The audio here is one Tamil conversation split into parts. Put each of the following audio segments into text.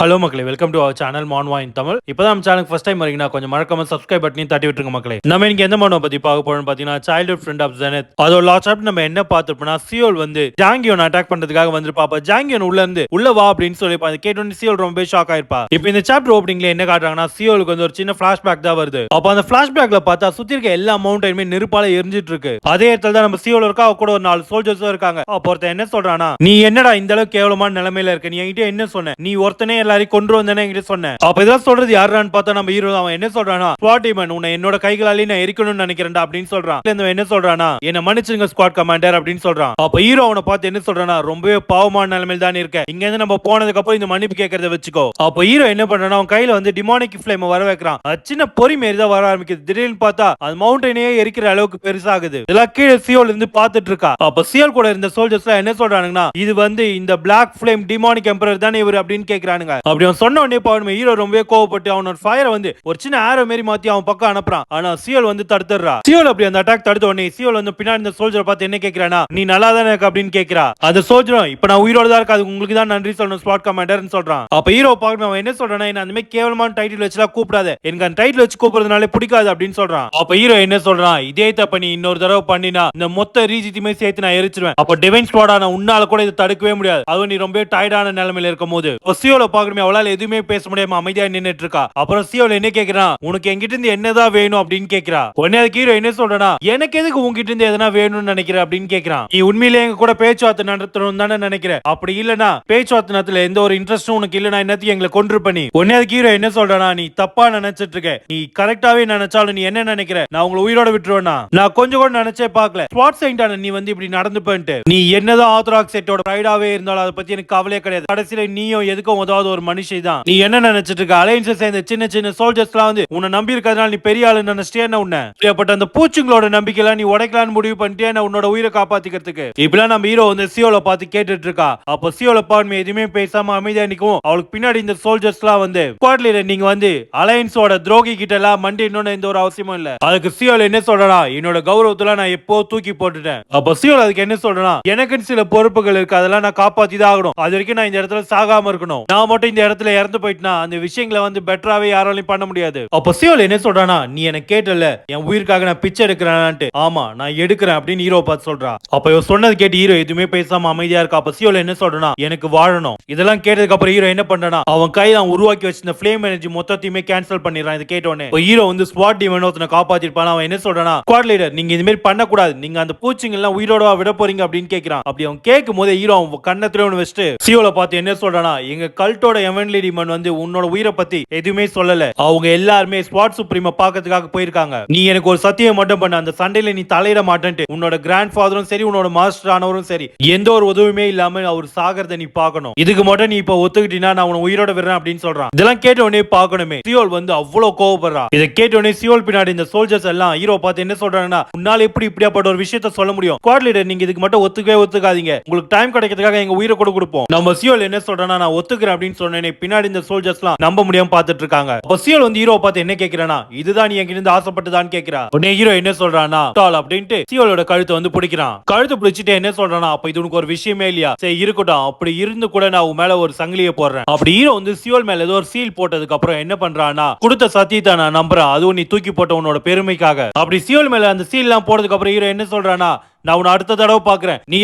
ஹலோ மக்களே, வெல்கம் டு அவர் சேனல் மான்வா இன் தமிழ். இப்பதான் நம்ம சேனலுக்கு ஃபர்ஸ்ட் டைம் வரீங்கன்னா கொஞ்சம் மறக்காம சப்ஸ்கிரைப் பட்டனையும் தட்டி விட்டுருங்க மக்களே. நம்ம இன்னைக்கு எந்த மானோ பத்தி பார்க்க போறோம்னு பாத்தீங்கன்னா சைல்ட்ஹுட் ஃப்ரெண்ட் ஆஃப் ஜெனத். அதோட லாஸ்ட் சாப்டர் நம்ம என்ன பார்த்திருப்போம்னா சியோல் வந்து ஜாங்கியோன் அட்டாக் பண்றதுக்காக வந்திருப்பா. அப்ப ஜாங்கியோன் உள்ள வா அப்படின்னு சொல்லிப்பா. அதை கேட்டோன்னு சியோல் ரொம்ப ஷாக் ஆயிருப்பா. இப்போ இந்த சாப்டர் ஓப்பனிங்ல என்ன காட்டுறாங்கன்னா சியோலுக்கு வந்து ஒரு சின்ன பிளாஷ்பேக் தான் வருது. அப்ப அந்த பிளாஷ்பேக்ல பார்த்தா சுத்தி இருக்க எல்லா மவுண்டனுமே நெருப்பால எரிஞ்சிட்டு இருக்கு. அதே இடத்துல தான் நம்ம சியோல் இருக்கா, அவ கூட ஒரு 4 சோல்ஜர்ஸும் இருக்காங்க. அப்ப ஒருத்தன் என்ன சொல்றானா, நீ என்னடா இந்த அளவுக்கு கேவலமான நிலைமையில இருக்க, நீ என்கிட்ட என்ன சொன்ன, நீ ஒருத்தனே எல்லாரையும் கொண்டு வந்தேன்னு என்கிட்ட சொன்னேன். அப்ப இதெல்லாம் சொல்றது யாருன்னு பார்த்தா நம்ம ஹீரோ. அவன் என்ன சொல்றானா, ஸ்குவாட் டீமன் உன்னை என்னோட கைகளாலே நான் எரிக்கணும்னு நினைக்கிறேன்டா அப்படின்னு சொல்றான். என்ன சொல்றானா, என்ன மன்னிச்சுங்க ஸ்குவாட் கமாண்டர் அப்படின்னு சொல்றான். அப்ப ஹீரோ அவனை பார்த்து என்ன சொல்றானா, ரொம்பவே பாவமான நிலைமையில தான் இருக்க, இங்க இருந்து நம்ம போனதுக்கு அப்புறம் இந்த மன்னிப்பு கேட்கறத வச்சுக்கோ. அப்ப ஹீரோ என்ன பண்றானா, அவன் கையில வந்து டிமானிக் ஃப்ளேம் வர வைக்கிறான். சின்ன பொறி மாரி தான் வர ஆரம்பிக்குது. திடீர்னு பார்த்தா அது மவுண்டனையே எரிக்கிற அளவுக்கு பெருசாகுது. இதெல்லாம் கீழே சியோல் இருந்து பார்த்துட்டு இருக்கா. அப்ப சியோல் கூட இருந்த சோல்ஜர்ஸ் என்ன சொல்றானுங்கன்னா, இது வந்து இந்த பிளாக் ஃப்ளேம் டிமானிக் எம்பரர் தானே இவர் அப்படின்னு கேக்குறானுங்க. அப்படி அவன் சொன்ன உடனே பாவம் ஹீரோ ரொம்பவே கோவப்பட்டு அவனோட ஃபயரை வந்து ஒரு சின்ன ஆரோ மாரி மாத்தி அவன் பக்கம் அனுப்புறான். ஆனா சியோல் வந்து தடுத்துறா. சியோல் அப்படி அந்த அட்டாக் தடுத்த உடனே சியோல் வந்து பின்னாடி இந்த சோல்ஜரை பார்த்து என்ன கேக்குறானா, நீ நல்லா தானே இருக்க அப்படின்னு கேக்குறா. அந்த சோல்ஜரும் இப்ப நான் உயிரோட தான் இருக்க, அது உங்களுக்கு தான் நன்றி சொல்லணும் ஸ்பாட் கமாண்டர்னு சொல்றான். அப்ப ஹீரோ பார்க்கணும் அவன் என்ன சொல்றானா, என்ன அந்த மாதிரி கேவலமான டைட்டில் வச்சுலாம் கூப்பிடாத, எனக்கு அந்த டைட்டில் வச்சு கூப்பிடுறதுனால பிடிக்காது அப்படின்னு சொல்றான். அப்ப ஹீரோ என்ன சொல்றான், இதே தப்ப நீ இன்னொரு தடவை பண்ணினா இந்த மொத்த ரீஜித்துமே சேர்த்து நான் எரிச்சிருவேன். அப்ப டிவைன் ஸ்குவாடா நான் உன்னால கூட இதை தடுக்கவே முடியாது, அது நீ ரொம்ப டயர்டான நிலைமையில இருக்கும் போது. சியோல பாக்கணுமே அவளால எதுவுமே பேச முடியாம அமைதியா நின்னுட்டு இருக்கா. அப்புறம் சியோல என்ன கேக்குறான், உனக்கு என்கிட்ட இருந்து என்னதான் வேணும் அப்படின்னு கேக்குறா. உடனே அதுக்கு ஹீரோ என்ன சொல்றனா, எனக்கு எதுக்கு உன்கிட்ட இருந்து எதனா வேணும்னு நினைக்கிற அப்படின்னு கேக்குறான். நீ உண்மையிலேயே எங்க கூட பேச்சுவார்த்தை நடத்தணும் தானே நினைக்கிற, அப்படி இல்லனா பேச்சுவார்த்தை நடத்தல எந்த ஒரு இன்ட்ரெஸ்டும் உனக்கு இல்லனா என்னத்தையும் எங்களை கொன்று பண்ணி. உடனே அதுக்கு ஹீரோ என்ன சொல்றனா, நீ தப்பா நினைச்சிட்டு இருக்க, நீ கரெக்டாவே நினைச்சாலும் நீ என்ன நினைக்கிற, நான் உங்களை உயிரோட விட்டுருவேனா, நான் கொஞ்சம் கூட நினைச்சே பார்க்கல ஸ்பாட் செயின்டான நீ வந்து இப்படி நடந்து பண்ணிட்டு, நீ என்னதான் ஆர்த்தடாக்ஸ் செட்டோட பிரைடாவே இருந்தாலும் அதை பத்தி எனக்கு கவலையே கிடையாது. கடைசியில நீயும் எதுக்கும் உதவாத ஒரு மனுஷி தான். நீ என்ன நினைச்சிட்டு இருக்க, அலையன்ஸ் சேர்ந்த சின்ன சின்ன சோல்ஜர்ஸ்லாம் வந்து உன்னை நம்பி இருக்கிறதுனால நீ பெரிய ஆளு நினைச்சிட்டே உன்னை இப்படியாப்பட்ட அந்த பூச்சிங்களோட நம்பிக்கைலாம் நீ உடைக்கலான்னு முடிவு பண்ணிட்டே உன்னோட உயிரை காப்பாத்திக்கிறதுக்கு. இப்பெல்லாம் நம்ம ஹீரோ வந்து சியோல பார்த்து கேட்டுட்டு இருக்கா. அப்போ சியோல பாருமே எதுவுமே பேசாம அமைதியா நிக்கும். அவளுக்கு பின்னாடி இந்த சோல்ஜர்ஸ்லாம் வந்து ஸ்குவாட் லீடர் நீங்க வந்து அலையன்ஸோட துரோகி கிட்ட எல்லாம் மண்டிடணும்னு எந்த ஒரு அவசியமும் இல்ல. அதுக்கு சியோல என்ன சொல்றா, என்னோட கௌரவத்துல நான் எப்போ தூக்கி போட்டுட்டேன். அப்போ சியோல அதுக்கு என்ன சொல்றா, எனக்குன்னு சில பொறுப்புகள் இருக்கு, அதெல்லாம் நான் காப்பாத்தி தான் ஆகணும். அது வரைக்கும் நான் இந்த இடத்துல சாகாம இருக்கணும். நான் மட்டும் இந்த இடத்துல இறந்து போயிட்டேன்னா அந்த விஷயங்களை வந்து பெட்டராவே யாராலையும் பண்ண முடியாது. அப்ப சியோல் என்ன சொல்றானா, நீ எனக்கு கேட்டல என் உயிருக்காக நான் பிச்சை எடுக்கிறேன்ட்டு, ஆமா நான் எடுக்கிறேன் அப்படின்னு ஹீரோ பார்த்து சொல்றா. அப்ப இவ சொன்னது கேட்டு ஹீரோ எதுவுமே பேசாம அமைதியா இருக்கா. அப்ப சியோல் என்ன சொல்றானா, எனக்கு வாழணும். இதெல்லாம் கேட்டதுக்கு அப்புறம் ஹீரோ என்ன பண்றானா, அவன் கையில அவன் உருவாக்கி வச்சிருந்த ஃப்ளேம் எனர்ஜி மொத்தத்தையுமே கேன்சல் பண்ணிடுறான். இது கேட்டோனே ஹீரோ வந்து ஸ்குவாட் டீமன் ஒருத்தனை காப்பாத்திருப்பான். அவன் என்ன சொல்றானா, ஸ்குவாட் லீடர் நீங்க இது மாதிரி பண்ண கூடாது, நீங்க அந்த பூச்சிங்க எல்லாம் உயிரோட விட போறீங்க அப்படின்னு கேக்குறான். அப்படி அவன் கேட்கும் போது ஹீரோ அவன் கண்ணத்துல ஒன்று வச்சுட்டு சியோல பார்த்து என்ன சொல்றானா, எங்க கல்ட்டோட எவன்லி டீமன் வந்து உன்னோட உயிரை பத்தி எதுவுமே சொல்லல, அவங்க எல்லாருமே ஸ்குவாட் சுப்ரீம பாக்கிறதுக்காக போயிருக்காங்க. நீ எனக்கு ஒரு சத்தியம் மட்டும் பண்ண, அந்த சண்டையில நீ தலையிட மாட்டேன்ட்டு. உன்னோட கிராண்ட் ஃபாதரும் சரி உன்னோட மாஸ்டர் ஆனவரும் சரி எந்த ஒரு உதவியுமே இல்லாம அவர் சாகிறத நீ பார்க்கணும். இதுக்கு மட்டும் நீ இப்ப ஒத்துக்கிட்டீனா நான் உன்னை உயிரோட விடுறேன் அப்படின்னு சொல்றான். இதெல்லாம் கேட்ட உடனே பார்க்கணுமே சியோல் வந்து அவ்வளவு கோவப்படுறா. இதை கேட்ட உடனே சியோல் பின்னாடி இந்த சோல்ஜர்ஸ் எல்லாம் ஹீரோ பார்த்து என்ன சொல்றாங்கன்னா, உன்னால எப்படி இப்படியாப்பட்ட ஒரு விஷயத்த சொல்ல முடியும், ஸ்குவாட் லீடர் நீங்க இதுக்கு மட்டும் ஒத்துக்கவே ஒத்துக்காதீங்க, உங்களுக்கு டைம் கிடைக்கிறதுக்காக எங்க உயிரை கூட கொடுப்போம். நம்ம சியோல் என்ன சொல்றானா, நான் ஒத்துக்கிறேன் அப்படின்னு சொன்னேனே பின்னாடி இந்த சோல்ஜர்ஸ்லாம் நம்ப முடியாம பார்த்துட்டு இருக்காங்க. அப்ப சியோல் வந்து ஹீரோ பார்த்து என்ன கேக்குறானா, இதுதான் நீ என்கிட்ட இருந்து ஆசைப்பட்டதான்னு கேக்குறா. உடனே ஹீரோ என்ன சொல்றானா, டால் அப்படின்ட்டு சியோலோட கழுத்தை வந்து பிடிக்கிறான். கழுத்து பிடிச்சிட்டு என்ன சொல்றானா, அப்ப இது உனக்கு ஒரு விஷயமே இல்லையா, சரி இருக்கட்டும், அப்படி இருந்து கூட நான் உன் மேல ஒரு சங்கிலியை போடுறேன். அப்படி ஹீரோ வந்து சியோல் மேல ஏதோ ஒரு சீல் போட்டதுக்கு அப்புறம் என்ன பண்றானா, கொடுத்த சத்தியத்தை நான் நம்புறேன், அதுவும் நீ தூக்கி போட்ட உன்னோட பெருமைக்காக. அப்படி சியோல் மேல அந்த சீல் எல்லாம் போட்டதுக்கு அப்புறம் ஹீரோ என்ன சொல்றானா, நான் உன்னை அடுத்த தடவை பாக்குறேன், நீ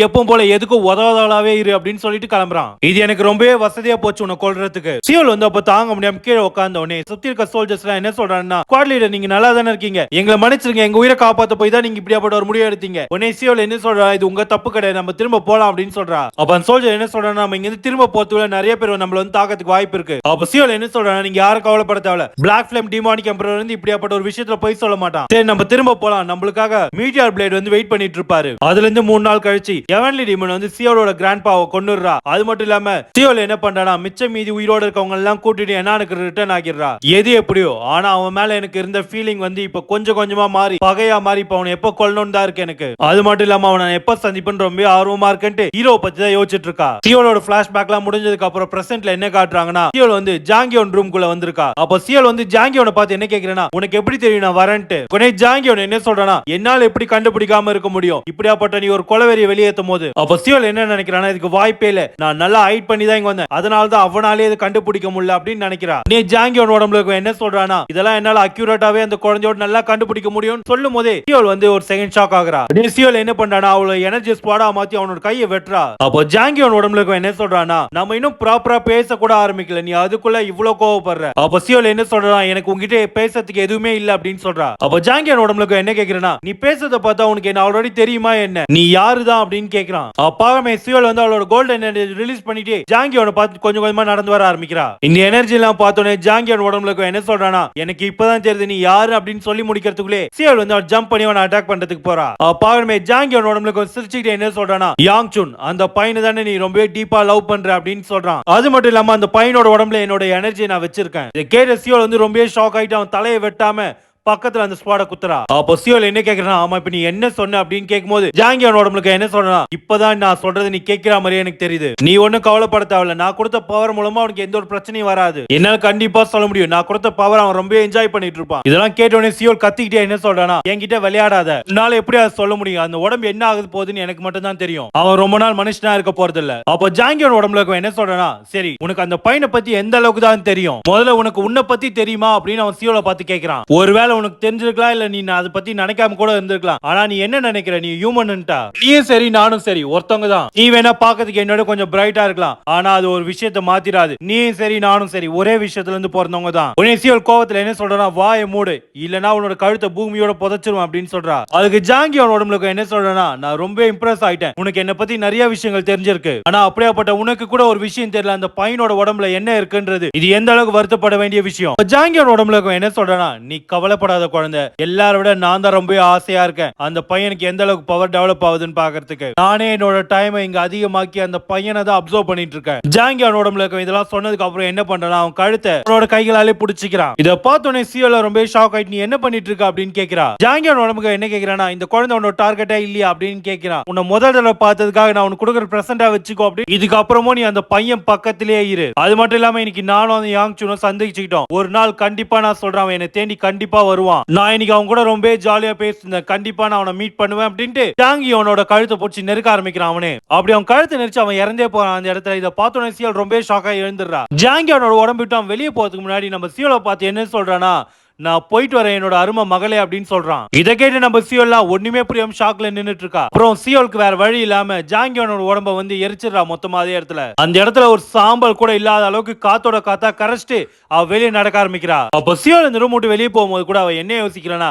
எப்பவும் போல எதுக்கும் உதவாதாவே இரு அப்படின்னு சொல்லிட்டு கிளம்புறான். இது எனக்கு ரொம்பவே வசதியா போச்சு உன்னை கொல்றதுக்கு. சியோல் வந்து அப்ப தாங்க முடியாம கீழே உட்கார்ந்த உடனே சுத்தி இருக்க சோல்ஜர்ஸ் எல்லாம் என்ன சொல்றாங்கன்னா, ஸ்குவாட் லீடர் நீங்க நல்லா தானே இருக்கீங்க, எங்களை மன்னிச்சிருங்க, எங்க உயிரை காப்பாத்த போய் தான் நீங்க இப்படியாப்பட்ட ஒரு முடிவு எடுத்தீங்க. உடனே சியோல் என்ன சொல்றா, இது உங்க தப்பு கிடையாது, நம்ம திரும்ப போலாம் அப்படின்னு சொல்றா. அப்ப அந்த சோல்ஜர் என்ன சொல்றானா, நம்ம இங்க திரும்ப போறதுல நிறைய பேர் நம்மள வந்து தாக்கத்துக்கு வாய்ப்பு இருக்கு. அப்ப சியோல் என்ன சொல்றானா, நீங்க யாரும் கவலைப்பட தேவையில்ல, பிளாக் ஃப்ளேம் டிமானிக் எம்பரர் வந்து இப்படியாப்பட்ட ஒரு விஷயத்துல போய் சொல்ல மாட்டான், சரி நம்ம திரும்ப போலாம், நம்மளுக்காக மீட்டியார் பிளேட் வந்து வெயிட் பண்ணிட்டு இருப்பாரு. அதுல இருந்து 3 நாள் கழிச்சு எவன்லி டீமன் வந்து சியோலோட கிராண்ட்பாவை கொன்னுறா. அது மட்டும் இல்லாம சியோல் என்ன பண்றானா, மிச்சம் மீதி உயிரோட இருக்கவங்க எல்லாம் கூட்டிட்டு எனக்கு ரிட்டர்ன் ஆகிடுறா. எது எப்படியோ ஆனா அவன் மேல எனக்கு இருந்த ஃபீலிங் வந்து இப்ப கொஞ்சம் கொஞ்சமா மாறி பகையா மாறி இப்ப அவனை எப்ப கொல்லணும் தான் இருக்கு எனக்கு. அது மட்டும் இல்லாம அவனை எப்ப சந்திப்பேன்னு ரொம்ப ஆர்வமா இருக்குன்ட்டு ஹீரோ பத்தி தான் யோசிச்சுட்டு இருக்கா. சியோலோட பிளாஷ்பேக் எல்லாம் முடிஞ்சதுக்கு அப்புறம் பிரசன்ட்ல என்ன காட்டுறாங்கன்னா, சியோல் வந்து ஜாங்கியோன் ரூம் குள்ள வந்திருக்கா. அப்ப சியோல் வந்து ஜாங்கியோனை பார்த்து என்ன கேக்குறேன்னா, உனக்கு எப்படி தெரியும் நான் வரேன்ட்டு. உடனே ஜாங்கியோன் என்ன சொல்றானா, என்னால எப்படி கண்டுபிடிக்காம இருக்க முடியும், இப்ப இப்படியாப்பட்ட நீ ஒரு கொலவெறியை வெளியேற்றும் போது அப்ப சியோல் என்ன நினைக்கிறானா, இதுக்கு வாய்ப்பே இல்ல, நான் நல்லா ஹைட் பண்ணி தான் இங்க வந்தேன், அதனால தான் அவனாலே இது கண்டுபிடிக்க முடியல அப்படின்னு நினைக்கிறா. நீ ஜாங்கியோட உடம்புல என்ன சொல்றானா, இதெல்லாம் என்னால அக்யூரேட்டாவே அந்த குழந்தையோட நல்லா கண்டுபிடிக்க முடியும் சொல்லும் போதே சியோல் வந்து ஒரு செகண்ட் ஷாக் ஆகுறா. சியோல் என்ன பண்றானா, அவளோட எனர்ஜி ஸ்குவாடா மாத்தி அவனோட கையை வெட்டுறா. அப்போ ஜாங்கியோட உடம்புல என்ன சொல்றானா, நம்ம இன்னும் ப்ராப்பரா பேச கூட ஆரம்பிக்கல, நீ அதுக்குள்ள இவ்வளவு கோவப்படுற. அப்ப சியோல் என்ன சொல்றான், எனக்கு உங்ககிட்ட பேசுறதுக்கு எதுவுமே இல்ல அப்படின்னு சொல்றா. அப்ப ஜாங்கியோட உடம்புல என்ன கேக்குறனா, நீ பேசுறத பார்த்தா உனக்கு என்ன ஆல்ரெடி தெரியுமா என்ன, நீ யாருதான் அப்படின்னு கேக்குறான். அப்பாவே சியோல் வந்து அவளோட கோல்டன் எனர்ஜி ரிலீஸ் பண்ணிட்டு ஜாங்கியோட பார்த்து கொஞ்சம் கொஞ்சமா நடந்து வர ஆரம்பிக்கிறா. இந்த எனர்ஜி எல்லாம் பார்த்தோன்னே ஜாங்கியோட உடம்புல என்ன சொல்றானா, எனக்கு இப்பதான் தெரியுது நீ யாரு அப்படின்னு சொல்லி முடிக்கிறதுக்குள்ளே சியோல் வந்து அவன் ஜம்ப் பண்ணி அவனை அட்டாக் பண்றதுக்கு போறா. அப்பாவே ஜாங்கியோட உடம்புல சிரிச்சுக்கிட்டு என்ன சொல்றானா, யாங் சுன் அந்த பையனை தானே நீ ரொம்ப டீப்பா லவ் பண்ற அப்படின்னு சொல்றான். அது மட்டும் இல்லாம அந்த பையனோட உடம்புல என்னோட எனர்ஜியை நான் வச்சிருக்கேன். கேட்ட சியோல் வந்து ரொம்ப ஷாக் ஆயிட்டு அவன் தலையை வெட்டாம பக்கத்துல அந்த ஸ்குவாட குத்துறா. அப்போ சியோல் என்ன கேக்குறா, ஆமா இப்ப நீ என்ன சொன்ன அப்படின்னு கேட்கும்போது ஜாங்கியோட உடம்புல என்ன சொல்றா, இப்பதான் நான் சொல்றது நீ கேட்கிற மாதிரியே எனக்கு தெரியுது, நீ ஒன்னும் கவலைப்பட தேவையில்ல, நான் கொடுத்த பவர் மூலமா அவனுக்கு எந்த ஒரு பிரச்சனையும் வராது, என்னால கண்டிப்பா சொல்ல முடியும், நான் கொடுத்த பவர் அவன் ரொம்ப என்ஜாய் பண்ணிட்டு இருப்பான். இதெல்லாம் கேட்டோடனே சியோல் கத்திக்கிட்டே என்ன சொல்றானா, என்கிட்ட விளையாடாத, உன்னால எப்படி அதை சொல்ல முடியும், அந்த உடம்பு என்ன ஆகுது போகுதுன்னு எனக்கு மட்டும் தான் தெரியும், அவன் ரொம்ப நாள் மனுஷனா இருக்க போறது இல்ல. அப்போ ஜாங்கியோட உடம்புல என்ன சொல்றானா, சரி உனக்கு அந்த பையனை பத்தி எந்த அளவுக்கு தான் தெரியும், முதல்ல உனக்கு உன்னை பத்தி தெரியுமா அப்படின்னு அவன் சியோலை பார்த்து கேட்கிறான். ஒருவேளை உனக்கு தெரிஞ்சிருக்கலாம், இல்ல நீ அதை பத்தி நினைக்காம கூட இருந்திருக்கலாம், ஆனா நீ என்ன நினைக்கிற, நீ ஹியூமன்ட்டா, நீயும் சரி நானும் சரி ஒருத்தவங்க தான், நீ வேணா பாக்கிறதுக்கு என்னோட கொஞ்சம் பிரைட்டா இருக்கலாம், ஆனா அது ஒரு விஷயத்தை மாத்திராது, நீயும் சரி நானும் சரி ஒரே விஷயத்துல இருந்து பிறந்தவங்க தான். உடனே சியோல் கோவத்துல என்ன சொல்றா, வாயை மூடு இல்லனா உன்னோட கழுத்தை பூமியோட புதைச்சிரும் அப்படின்னு சொல்றா. அதுக்கு ஜாங்கியோட உடம்புல என்ன சொல்றா, நான் ரொம்ப இம்ப்ரெஸ் ஆயிட்டேன், உனக்கு என்ன பத்தி நிறைய விஷயங்கள் தெரிஞ்சிருக்கு, ஆனா அப்படியாப்பட்ட உனக்கு கூட ஒரு விஷயம் தெரியல, அந்த பையனோட உடம்புல என்ன இருக்குன்றது, இது எந்த அளவுக்கு வருத்தப்பட வேண்டிய விஷயம். ஜாங்கியோட உடம்புல என்ன சொல்றா, நீ கவலைப்படாத குழந்தை, எல்லாரை விட நான் தான் ரொம்ப ஆசையா இருக்கேன் அந்த பையனுக்கு எந்த அளவுக்கு பவர் டெவலப் ஆகுதுன்னு பாக்குறதுக்கு, நானே என்னோட டைமை இங்க அதிகமாக்கி அந்த பையனை தான் அப்சர்வ் பண்ணிட்டு இருக்கேன். ஜாங்கியோட உடம்புல இதெல்லாம் சொன்னதுக்கு அப்புறம் என்ன பண்றான், அவன் கழுத்தை அவனோட கைகளாலே பிடிச்சிக்கிறான். இதை பார்த்தோன்னே சியோல ரொம்ப ஷாக் ஆயிட்டு நீ என்ன பண்ணிட்டு இருக்க அப்படின்னு கேட்கிறா. ஜாங்கியோட உடம்புக்கு என்ன கேட்கிறானா, இந்த குழந்தை உன்னோட டார்கெட்டா இல்லையா அப்படின்னு கேட்கிறான். உன்னை முதல் தடவை பார்த்ததுக்காக நான் உனக்கு கொடுக்குற பிரசண்டா வச்சுக்கோ, அப்படி இதுக்கு அப்புறமும் நீ அந்த பையன் பக்கத்திலேயே இரு. அது மட்டும் இல்லாம இன்னைக்கு நானும் அந்த யாங் சுனும் சந்திச்சுக்கிட்டோம், ஒரு நாள் கண்டிப்பா நான் சொல்றேன் அவன் என்னை தேடி கண்டிப்பா வருவான், நான் இன்னைக்கு அவங்க கூட ரொம்ப ஜாலியா பேசினேன், கண்டிப்பா நான் அவனை மீட் பண்ணுவேன் அப்படின்ட்டு ஜாங்கி அவனோட கழுத்தை பிடிச்சி நெருக்க ஆரம்பிக்கிறான். அவனே அப்படி அவன் கழுத்தை நெரிச்சு அவன் இறந்தே போறான் அந்த இடத்துல. இதை பார்த்தோன்னே சியோல் ரொம்ப ஷாக்கா எழுந்துடுறா. ஜாங்கி அவனோட உடம்பு விட்டு அவன் வெளியே போறதுக்கு முன்னாடி நம்ம சியோலை பார்த்து என்ன சொல்றானா, நான் போயிட்டு வரேன் என்னோட அருமை மகளே அப்படின்னு சொல்றான். இதை கேட்டு நம்ம சியோல்லாம் ஒண்ணுமே புரியாம ஷாக்ல நின்னுட்டு இருக்கா. அப்புறம் சியோலுக்கு வேற வழி இல்லாம ஜாங்கியோனோட உடம்ப வந்து எரிச்சிடறா மொத்தமா அதே இடத்துல. அந்த இடத்துல ஒரு சாம்பல் கூட இல்லாத அளவுக்கு காத்தோட காத்தா கரைச்சிட்டு அவ வெளியே நடக்க ஆரம்பிக்கிறா. அப்ப சியோல் இந்த ரூம் விட்டு வெளியே போகும்போது கூட அவ என்ன யோசிக்கிறானா,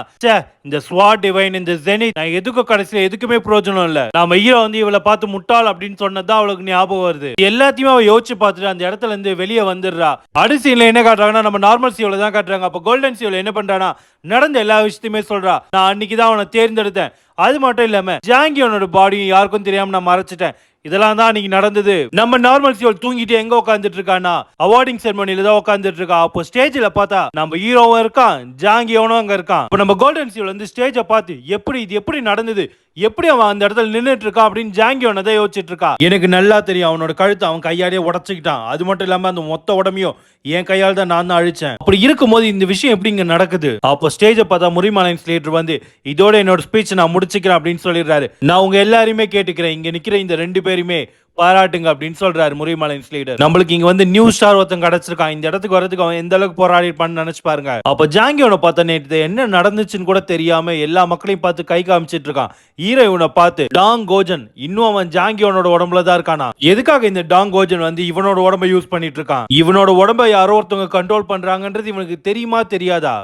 இந்த ஸ்வாட் டிவைன் இந்த ஜெனித் நான் எதுக்கும் கடைசியில எதுக்குமே பிரயோஜனம் இல்ல, நாம ஹீரோ வந்து இவளை பார்த்து முட்டாள் அப்படின்னு சொன்னதான் அவளுக்கு ஞாபகம் வருது. எல்லாத்தையுமே அவ யோசிச்சு பார்த்துட்டு அந்த இடத்துல இருந்து வெளியே வந்துடுறா. அடுத்த என்ன காட்டுறாங்கன்னா, நம்ம நார்மல் சியோல தான் காட்டுறாங்க. அப்ப கோல்டன் சியோல என்ன பண்றானா, நடந்த எல்லா விஷயத்தையுமே சொல்றா. நான் அன்னைக்குதான் அவனை தேர்ந்தெடுத்தேன், அது மட்டும் இல்லாம ஜாங்கியோனோட பாடியும் யாருக்கும் தெரியாம நான் மறைச்சிட்டேன், இதெல்லாம் தான் நீங்க நடந்தது. நம்ம நார்மல் சியோல் தூங்கிட்டு எங்க உட்காந்துட்டு இருக்கானா, அவார்டிங் செரமனில தான் உட்காந்துட்டு இருக்கா. அப்போ ஸ்டேஜ்ல பார்த்தா நம்ம ஹீரோவும் இருக்கான், ஜாங்கியோனும் அங்க இருக்கான். அப்ப நம்ம கோல்டன் சியோல் வந்து ஸ்டேஜை பார்த்து இது எப்படி நடந்தது, எப்படி அவன் அந்த இடத்துல நின்னுட்டு இருக்கான் அப்படின்னு ஜாங்கியோன தான் யோசிச்சுட்டு இருக்கா. எனக்கு நல்லா தெரியும் அவனோட கழுத்தை அவன் கையாலேயே உடச்சுக்கிட்டான், அது மட்டும் இல்லாம அந்த மொத்த உடம்பையும் என் கையால் தான் நான் அழிச்சேன். அப்படி இருக்கும்போது இந்த விஷயம் எப்படி இங்க நடக்குது. அப்போ ஸ்டேஜை பார்த்தா முரிமலைன் ஸ்லேட்டர் வந்து இதோட என்னோட ஸ்பீச் நான் முடிச்சுக்கிறேன் அப்படின்னு சொல்லிடுறாரு. நான் உங்க எல்லாருமே கேட்டுக்கிறேன், இங்க நிக்கிற இந்த 2 பேருமே பாராட்டுங்க அப்படின்னு சொல்றாரு முரிமலைன் ஸ்லேட்டர். நம்மளுக்கு இங்க வந்து நியூ ஸ்டார் ஒருத்தன் கிடைச்சிருக்கான், இந்த இடத்துக்கு வரதுக்கு அவன் எந்த அளவுக்கு போராடி பண்ணு நினைச்சு பாருங்க. அப்ப ஜாங்கியோட பார்த்த நேற்று என்ன நடந்துச்சுன்னு கூட தெரியாம எல்லா மக்களையும் பார்த்து கை காமிச்சிட்டு இருக்கான். ஹீரோ இவனை பார்த்து டாங் கோஜன், இன்னும் அவன் ஜாங்கியோனோட உடம்புல தான் இருக்கானா. எதுக்காக இந்த டாங் கோஜன் வந்து இவனோட உடம்ப யூஸ் பண்ணிட்டு இருக்கான், இவனோட உடம்ப யாரோ ஒருத்தவங்க கண்ட்ரோல் பண்றாங்கன்றது இவனுக்கு தெரியுமா தெரியாதா.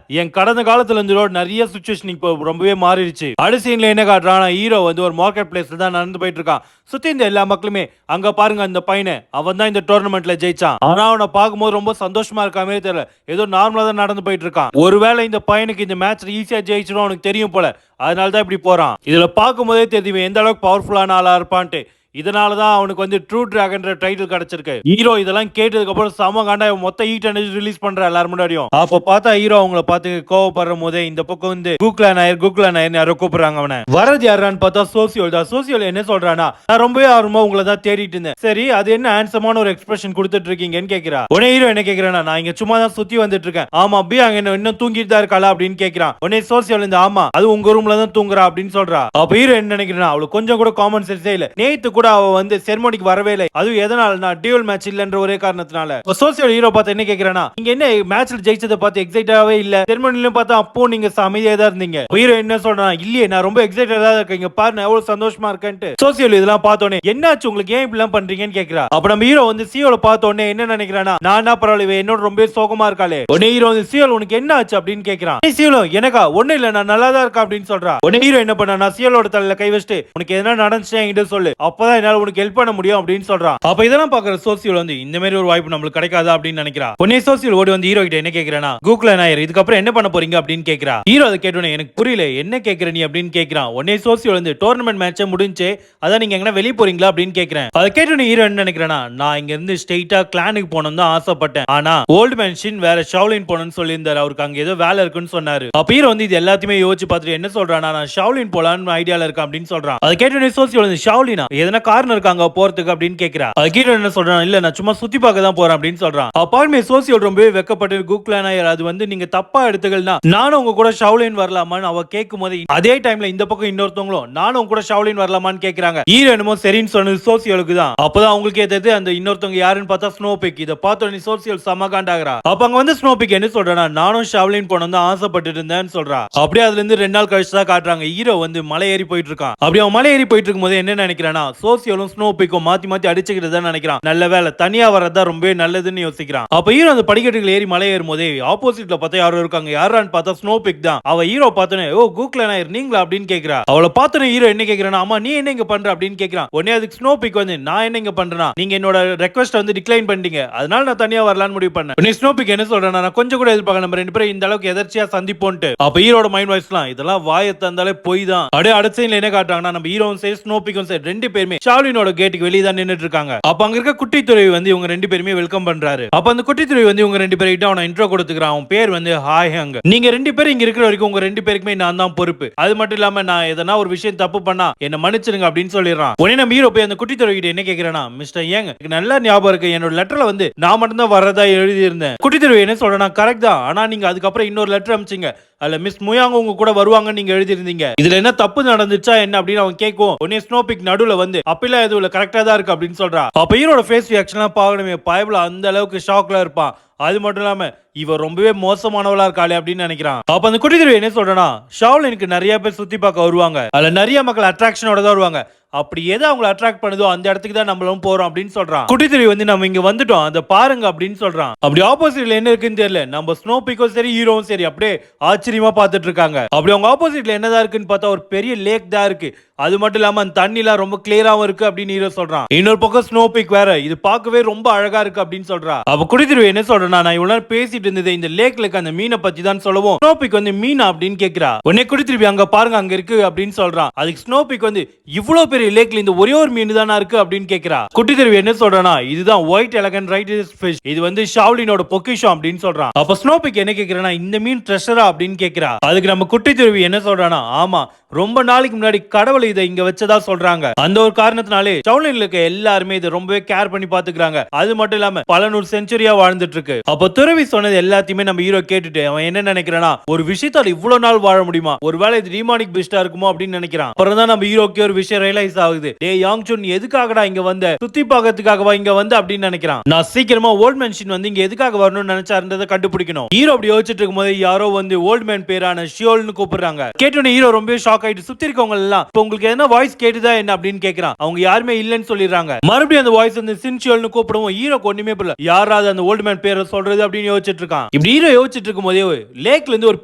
என் கடந்த காலத்துல இருந்து நிறைய சுச்சுவேஷன் இப்போ ரொம்பவே மாறிடுச்சு. அடுத்த சீன்ல என்ன காட்டுறான், ஹீரோ வந்து ஒரு மார்க்கெட் பிளேஸ்ல தான் நடந்து போயிட்டு இருக்கான். சுத்தி இந்த எல்லா மக்களுமே அங்க பாருங்க அந்த பையனை, அவன் தான் இந்த டோர்னமெண்ட்ல ஜெயிச்சான், ஆனா அவனை பார்க்கும்போது ரொம்ப சந்தோஷமா இருக்க மாதிரி தெரியல, ஏதோ நார்மலா தான் நடந்து போயிட்டு இருக்கான். ஒருவேளை இந்த பையனுக்கு இந்த மேட்ச்ல ஈஸியா ஜெயிச்சிடும் அவனுக்கு தெரியும் போல, அதனால தான் இப்படி போறான். இதுல பார்க்கும் போதே தெரியும் எந்த அளவுக்கு பவர்ஃபுல்லான ஆளா இருப்பான்ட்டு. இதனாலதான் அவனுக்கு வந்து ட்ரூ டிராகன்ற டைட்டில் கிடைச்சிருக்கு. ஹீரோ இதெல்லாம் கேட்டதுக்கு அப்புறம் செம காண்டா மொத்த ஹீட் எனர்ஜி ரிலீஸ் பண்ற எல்லாரும் முன்னாடியும். அப்ப பார்த்தா ஹீரோ அவங்கள பார்த்து கோவப்படுற போதே இந்த பக்கம் வந்து கூக்லா நாயர் யாரோ கூப்பிடுறாங்க. அவனை வரது யாரான்னு பார்த்தா சோசியோல் தான். சோசியோல் என்ன சொல்றானா, நான் ரொம்பவே ஆர்வமா உங்களை தான் தேடிட்டு இருந்தேன். சரி, அது என்ன ஹேண்ட்ஸமான ஒரு எக்ஸ்பிரஷன் கொடுத்துட்டு இருக்கீங்கன்னு கேக்குறா. உடனே ஹீரோ என்ன கேக்குறானா, நான் இங்க சும்மா தான் சுத்தி வந்துட்டு இருக்கேன். ஆமா, அபி அங்க இன்னும் தூங்கிட்டு தான் இருக்காளா அப்படின்னு கேக்குறான். உடனே சோசியல் இந்த ஆமா அது உங்க ரூம்ல தான் தூங்குறா அப்படின்னு சொல்றா. அப்ப ஹீரோ என்ன நினைக்கிறா, அவளுக்கு கொஞ்சம் கூட காமன் சென்ஸே இல்ல. நேத்து கூட அவ வந்து செரமோனிக்கு வரவே இல்லை. அது எதனாலனா டியூல் மேட்ச் இல்லன்ற ஒரே காரணத்தினால. சோசியல் ஹீரோ பார்த்து என்ன கேக்குறானா, நீங்க என்ன மேட்ச்ல ஜெயிச்சதை பார்த்து எக்ஸைட்டாவே இல்ல, செரமோனில பார்த்தா அப்போ நீங்க அமைதியா தான் இருந்தீங்க. ஹீரோ என்ன சொல்றான், இல்லையே நான் ரொம்ப எக்ஸைட்டடா இருக்கேன், இங்க பாரு நான் எவ்வளவு சந்தோஷமா இருக்கேன்ட்டு. சோசியல் இதெல்லாம் பார்த்தோனே என்னாச்சு உங்களுக்கு, ஏன் இப்படிலாம் பண்றீங்கன்னு கேக்குறா. அப்ப நம்ம ஹீரோ வந்து சியோல பார்த்தோனே என்ன நினைக்கிறானா, நான் பரவாயில்ல என்னோட ரொம்ப சோகமா இருக்காளே. உடனே ஹீரோ வந்து சியோல் உனக்கு என்ன ஆச்சு அப்படின்னு கேக்குறான். சியோலோ எனக்கா ஒண்ணு இல்ல நான் நல்லா தான் இருக்கேன் அப்படின்னு சொல்றா. உடனே ஹீரோ என்ன பண்ணா, சியோலோட தலையில கை வச்சுட்டு உனக்கு எதனா நடந்துச்சு என்கிட்ட சொல்லு, அப்பதான் என்னால உனக்கு ஹெல்ப் பண்ண முடியும் அப்படின்னு சொல்றான். அப்ப இதெல்லாம் பாக்குற சோசியல் வந்து இந்த மாதிரி ஒரு வாய்ப்பு நம்மளுக்கு கிடைக்காதா அப்படின்னு நினைக்கிறா. உடனே சோசியல் ஓடி வந்து ஹீரோ கிட்ட என்ன கேக்குறானா, கூகுள் நாயர் இதுக்கப்புறம் என்ன பண்ண போறீங்க அப்படின்னு கேக்குறா. ஹீரோ அதை கேட்டோன்னே எனக்கு புரியல என்ன கேக்குற நீ அப்படின்னு கேக்குறான். உடனே சோசியல் வந்து டோர்னமெண்ட் மேட்ச் முடிஞ்சு அதான் நீங்க எங்க வெளிய போறீங்களா அப்படின்னு கேக்குறேன். அதை கேட்டோன்னே ஹீரோ என்ன நினைக்கிறேனா, நான் இங்க இருந்து ஸ்ட்ரெயிட்டா கிளானுக்கு போகணும் தான் ஆசைப்பட்டேன், ஆனா ஓல்டு மேன் ஷின் வேற ஷவுலின் போகணும்னு சொல்லியிருந்தாரு, அவருக்கு அங்க ஏதோ வேலை இருக்குன்னு சொன்னாரு. அப்ப ஹீரோ வந்து இது எல்லாத்தையுமே யோசிச்சு பார்த்துட்டு என்ன சொல்றானா, நான் ஷவுலின் போலான்னு ஐடியால இருக்கேன் அப்படின்னு சொல்றான். அதை கேட்டோன்னே சோசியல் வந்து ஷவுலினா எதனா காரணம் இருக்காங்க போறதுக்கு அப்படின்னு கேக்குறா. அது ஹீரோ என்ன சொல்றான், இல்ல நான் சும்மா சுத்தி பார்க்க தான் போறேன் அப்படின்னு சொல்றான். அப்பாலுமே சோசியல் ரொம்பவே வெக்கப்பட்டு கூக்லானாயர் அது வந்து நீங்க தப்பா எடுத்துக்கலனா நானும் உங்க கூட ஷவுலின் வரலாமான்னு அவ கேட்கும் போது அதே டைம்ல இந்த பக்கம் இன்னொருத்தவங்களும் நானும் உங்க கூட ஷவுலின் வரலாமான்னு கேக்குறாங்க. ஹீரோ என்னமோ சரின்னு சொன்னது சோசியலுக்கு தான். அப்பதான் அவங்களுக்கு ஏதாவது அந்த இன்னொருத்தவங்க யாருன்னு பார்த்தா ஸ்னோபிக். இத பார்த்தோன்னே சோசியல் சமகாண்டாகறா. அப்ப அங்க வந்து ஸ்னோபிக் என்ன சொல்றானா, நானும் ஷவுலின் போனோம் தான் ஆசைப்பட்டு இருந்தேன்னு சொல்றா. அப்படியே அதுல இருந்து 2 நாள் கழிச்சு தான் காட்டுறாங்க. ஹீரோ வந்து மலை ஏறி போயிட்டு இருக்கான். அப்படி அவன் மலை ஏறி போயிட்டு இருக்கும்போது என்ன நினைக்கிறானா, சோசியலும் ஸ்னோபிக்கும் மாத்தி மாத்தி அடிச்சுக்கிட்டு தான் நினைக்கிறான். நல்ல வேலை தனியா வரதா ரொம்ப நல்லதுன்னு யோசிக்கிறான். அப்ப ஹீரோ அந்த படிக்கட்டுகள் ஏறி மலை ஏறும் போதே ஆப்போசிட்ல பார்த்தா யாரோ இருக்காங்க. யாரான்னு பார்த்தா ஸ்னோபிக் தான். அவ ஹீரோ பார்த்தோன்னே ஓ கூக்லனாயர் நீங்களா அப்படின்னு கேக்குறா. அவளை பார்த்தோன்னே ஹீரோ என்ன கேக்குறானா, அம்மா நீ என்ன இங்க பண்ற அப்படின்னு கேக்குறான். உடனே அதுக்கு ஸ்னோபிக் வந்து நான் என்ன இங்க பண்றேனா, நீங்க என்னோட ரெக்வெஸ்ட் வந்து டிக்ளைன் பண்ணிட்டீங்க, அதனால நான் தனியா வரலாம்னு முடிவு பண்ணேன். உடனே ஸ்னோபிக் என்ன சொல்றானா, நான் கொஞ்சம் கூட எதிர்பார்க்க நம்ம 2 பேரும் இந்த அளவுக்கு எதர்ச்சியா சந்திப்போன்ட்டு. அப்ப ஹீரோட மைண்ட் வாய்ஸ்லாம் இதெல்லாம் வாயை தந்தாலே போய் தான். அப்படியே அடுத்த சீன்ல என்ன காட்டுறாங்கன்னா, நம்ம ஹீரோவும் சரி ஸ்னோபிக்கும் சரி 2 பேருமே ஷாவ்லினோட கேட்டுக்கு வெளியே தான் நின்னுட்டு இருக்காங்க. அப்ப அங்க இருக்க குட்டி துறை வந்து இவங்க 2 பேருமே வெல்கம் பண்றாரு. அப்ப அந்த குட்டி துறை வந்து இவங்க 2 பேர்கிட்ட அவன இன்ட்ரோ கொடுத்துக்கிறான். அவன் பேர் வந்து ஹாய் ஹங். நீங்க 2 பேரும் இங்க இருக்கிற வரைக்கும் உங்க 2 பேருக்குமே நான் தான் பொறுப்பு. அது மட்டும் இல்லாம நான் எதனா ஒரு விஷயம் தப்பு பண்ணா என்ன மன்னிச்சிடுங்க அப்படின்னு சொல்லிடுறான். உடனே நம்ம ஹீரோ போய் அந்த குட்டி துறை கிட்ட என்ன கேக்குறானா, மிஸ்டர் யங் எனக்கு நல்ல ஞாபகம் இருக்கு, என்னோட லெட்டர்ல வந்து நான் மட்டும் தான் வரதா எழுதி இருந்தேன். குட்டி துறை என்ன சொல்றேன்னா, கரெக்ட் தான், ஆனா நீங்க அதுக்கப்புறம் இன்னொரு லெட்டர் அனுப்பிச்சீங்க, அல்ல மிஸ் முயாங் உங்க கூட வருவாங்கன்னு நீங்க எழுதி இருந்தீங்க, இதுல என்ன தப்பு நடந்துச்சா என்ன அப்படின்னு அவன் கேட்கும். உடனே ஸ்னோபிக் நடுவுல வந்து அப்பெல்லாம் எதுவும் கரெக்டா தான் இருக்கு அப்படின்னு சொல்றா. அப்ப ஹீரோட ஃபேஸ் ரியாக்ஷன்லாம் பார்க்கணுமே, பயபுல அந்த அளவுக்கு ஷாக்ல இருப்பான். அது மட்டும் இல்லாம இவ ரொம்பவே மோசமானவளா இருக்காளே அப்படின்னு நினைக்கிறான். அப்ப அந்த குட்டி துறை என்ன சொல்றனா, ஷாவ்லினுக்கு நிறைய பேர் சுத்தி பார்க்க வருவாங்க, அதுல நிறைய மக்கள் அட்ராக்ஷனோட தான் வருவாங்க, அப்படி எதை அவங்களை அட்ராக்ட் பண்ணுதோ அந்த இடத்துக்கு தான் நம்மளும் போறோம் அப்படின்னு சொல்றான். குட்டித்துறை வந்து நம்ம இங்க வந்துட்டோம் அதை பாருங்க அப்படின்னு சொல்றான். அப்படி ஆப்போசிட்ல என்ன இருக்குன்னு தெரியல, நம்ம ஸ்னோபிக்கும் சரி ஹீரோவும் சரி அப்படியே ஆச்சரியமா பார்த்துட்டு இருக்காங்க. அப்படி அவங்க ஆப்போசிட்ல என்னதான் இருக்குன்னு பார்த்தா ஒரு பெரிய லேக் தான் இருக்கு. அது மட்டும் இல்லாம அந்த தண்ணிலாம் ரொம்ப கிளியராவும் இருக்கு அப்படின்னு ஹீரோ சொல்றான். இன்னொரு பக்கம் ஸ்னோபிக் வேற இது பார்க்கவே ரொம்ப அழகா இருக்கு அப்படின்னு சொல்றா. அப்ப குடித்திருவே என்ன சொல்றா, நான் இவ்வளவு நேரம் பேசிட்டு இருந்தது இந்த லேக்ல இருக்க அந்த மீனை பத்தி தான் சொல்லவும் ஸ்னோபிக் வந்து மீனா அப்படின்னு கேக்குறா. உடனே குடித்திருவி அங்க பாருங்க அங்க இருக்கு அப்படின்னு சொல்றான். அதுக்கு ஸ்னோபிக் வந்து இவ்வளவு பெரிய லேக்ல இந்த ஒரே ஒரு மீன் தானா இருக்கு அப்படின்னு கேக்குறா. குட்டித்திருவி என்ன சொல்றானா, இதுதான் ஒயிட் எலகன்ட் ரைட் ஃபிஷ், இது வந்து ஷாவ்லினோட பொக்கிஷம் அப்படின்னு சொல்றான். அப்ப ஸ்னோபிக் என்ன கேக்குறானா, இந்த மீன் ட்ரெஷரா அப்படின்னு கேக்குறா. அதுக்கு நம்ம குட்டித்திருவி என்ன சொல்றானா, ஆமா ரொம்ப நாளைக்கு முன்னாடி கடவுள் இதை இங்க வச்சதா சொல்றாங்க, அந்த ஒரு காரணத்தினாலே ஷவுலின்ல இருக்க எல்லாருமே இதை ரொம்பவே கேர் பண்ணி பாத்துக்கிறாங்க, அது மட்டும் இல்லாம பல நூறு செஞ்சுரியா வாழ்ந்துட்டு இருக்கு. அப்ப துறவி சொன்னது எல்லாத்தையுமே நம்ம ஹீரோ கேட்டுட்டு அவன் என்ன நினைக்கிறானா, ஒரு விஷயத்தால இவ்வளவு நாள் வாழ முடியுமா, ஒருவேளை இது ரீமானிக் பெஸ்டா இருக்குமோ அப்படின்னு நினைக்கிறான். அப்புறம் தான் நம்ம ஹீரோக்கு ஒரு விஷயம் ரியலைஸ் ஆகுது, டே யாங் சுன் எதுக்காகடா இங்க வந்த, சுத்தி பார்க்கறதுக்காகவா இங்க வந்து அப்படின்னு நினைக்கிறான். நான் சீக்கிரமா ஓல்ட் மேன் ஷின் வந்து இங்க எதுக்காக வரணும்னு நினைச்சாருன்றதை கண்டுபிடிக்கணும். ஹீரோ அப்படி யோசிச்சுட்டு இருக்கும்போது யாரோ வந்து ஓல்ட் மேன் பேரான ஷியோல்னு கூப்பிடுறாங்க. கேட்டோன்னே ஹீரோ ரொம்ப ஷாக் ஆயிட்டு சுத்தி இருக்கவங்க எல்லாம் இப்போ உங்களுக்கு என்ன வாய்ஸ் கேட்டுதா என்ன அப்படின்னு கேக்குறான். அவங்க யாருமே இல்லன்னு சொல்லிடுறாங்க. மறுபடியும் அந்த வாய்ஸ் வந்து சின்சியல்னு கூப்பிடுவோம். ஹீரோக்கு ஒண்ணுமே புரியல, யாராவது அந்த ஓல்ட் மேன் பேரை சொல்றது அப்படின்னு யோசிச்சுட்டு இருக்கான். இப்படி ஹீரோ யோசிச்சுட்டு இருக்கும் போதே லேக்ல இருந்து ஒரு